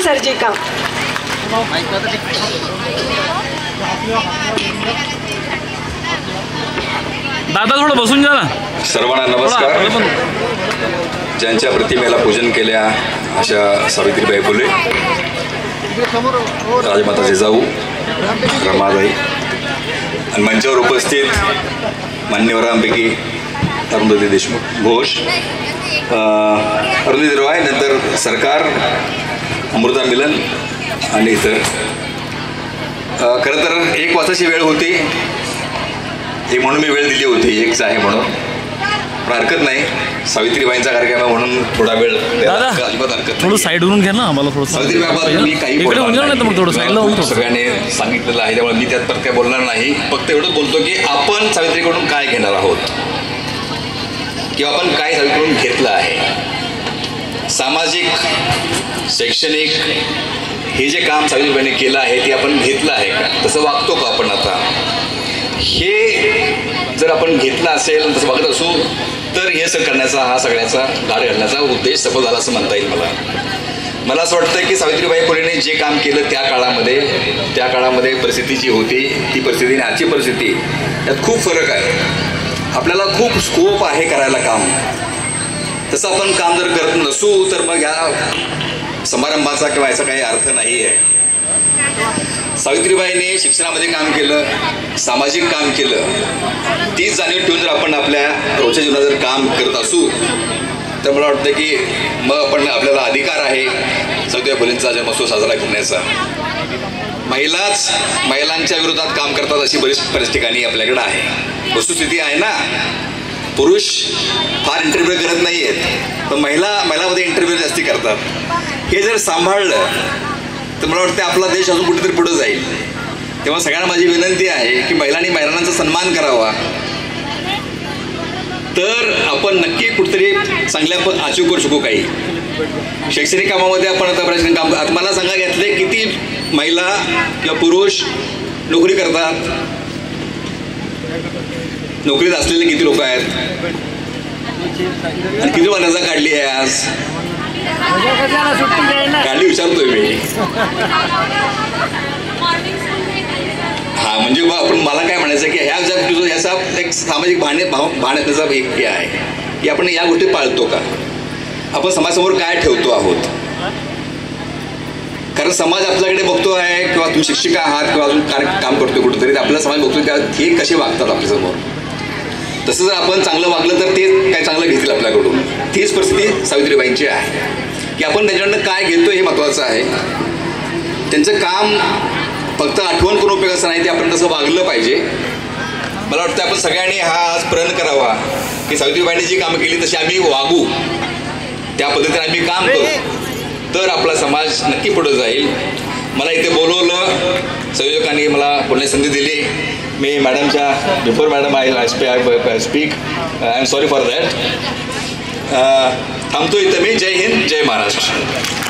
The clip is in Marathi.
सरजी का। दादा थोडं बसून जा ना। सर्वांना नमस्कार। ज्यांच्या प्रतिमेला पूजन केल्या अशा सावित्रीबाई फुले, राजमाता जिजाऊ, रमाबाई आणि मंचावर उपस्थित मान्यवरांपैकी अरुंधती देशमुख घोष, अरुंधती रॉय, नंतर सरकार, अमृता मिलन आणि इतर। खरं तर 1 वाजताची वेळ होती, एक म्हणून मी वेळ दिली होती, 1च आहे म्हणून, पण हरकत नाही, सावित्रीबाईंचा कार्यक्रम आहे म्हणून थोडा वेळ अजिबात हरकत नाही। थोडं साईडवरून घ्या ना आम्हाला थोडं। सावित्रीबाईंबद्दल मी काही सगळ्यांनी सांगितलेलं आहे, त्यामुळे मी त्यात परत काय बोलणार नाही। फक्त एवढंच बोलतो की आपण सावित्रीकडून काय घेणार आहोत किंवा आपण काय सावित्रीकडून घेतलं आहे। सामाजिक, शैक्षणिक हे जे काम सावित्रीबाईंनी केलं आहे ते आपण घेतलं आहे का, तसं वागतो का आपण आता, हे जर आपण घेतलं असेल, तसं बघत असू तर हे सगळं करण्याचा, हा सगळ्याचा गाड घालण्याचा उद्देश सफल झाला असं म्हणता येईल मला असं वाटतं की सावित्रीबाई फुलेंनी जे काम केलं त्या काळामध्ये परिस्थिती जी होती ती परिस्थिती आणि आजची परिस्थिती यात खूप फरक आहे। आपल्याला खूप स्कोप आहे करायला काम, तसं आपण काम जर करत नसू तर मग या समारंभाचा किंवा याचा काही अर्थ नाही आहे। सावित्रीबाईंनी शिक्षणामध्ये काम केलं, सामाजिक काम केलं, तीच जाणीव ठेवून जर आपण आपल्या रोजच्या जीवनात जर काम करत असू तर मला वाटतं की मग आपण आपल्याला अधिकार आहे सावित्रीबाई फुलेंचा जन्मोत्सव साजरा करण्याचा। महिलांच्या विरोधात काम करतात अशी बरीच ठिकाणी आपल्याकडे आहे, वस्तुस्थिती आहे ना। पुरुष फार इंटरव्ह्यू करत नाही आहेत, पण महिलामध्ये इंटरव्ह्यू जास्ती करतात। हे जर सांभाळलं तर मला वाटतं आपला देश अजून कुठेतरी पुढे जाईल। तेव्हा सगळ्यांना माझी विनंती आहे की महिलांचा सन्मान करावा, तर आपण नक्की कुठेतरी चांगल्या अचीव करू शकू। काही शैक्षणिक कामामध्ये आपण आता काम, मला सांगा यातले किती महिला किंवा पुरुष नोकरी करतात, नोकरीत असलेले किती लोक आहेत आणि किती रजा काढली आहे आज, काढली विचारतोय मी। हा म्हणजे आपण, मला काय म्हणायचं की ह्या ज्या गोष्टी, याचा एक सामाजिक भावनेचा एक हे आहे की आपण या गोष्टी पाळतो का, आपण समाजासमोर काय ठेवतो आहोत। कारण समाज आपल्याकडे बघतो आहे, किंवा तुम्ही शिक्षिका आहात किंवा अजून काम करतोय कुठेतरी, आपला समाज बघतोय की हे कसे वागतात आपल्यासमोर, तसं जर आपण चांगलं वागलं तर ते काय चांगलं घेतील आपल्याकडून। तीच परिस्थिती सावित्रीबाईंची आहे की आपण त्याच्याकडनं काय घेतो हे महत्त्वाचं आहे। त्यांचं काम फक्त आठवण करून उपयोगाचं नाही, ते आपण तसं वागलं पाहिजे। मला वाटतं आपण सगळ्यांनी हा आज प्रण करावा की सावित्रीबाईंनी जी कामं केली तशी आम्ही वागू, त्या पद्धतीने आम्ही काम करू, तर आपला समाज नक्की पुढे जाईल। मला इथे बोलवलं, संयोजकांनी मला बोलण्याची संधी दिली, मी मॅडमच्या before madam I speak, I am sorry for that. थांबतो इथं मी। जय हिंद, जय महाराष्ट्र।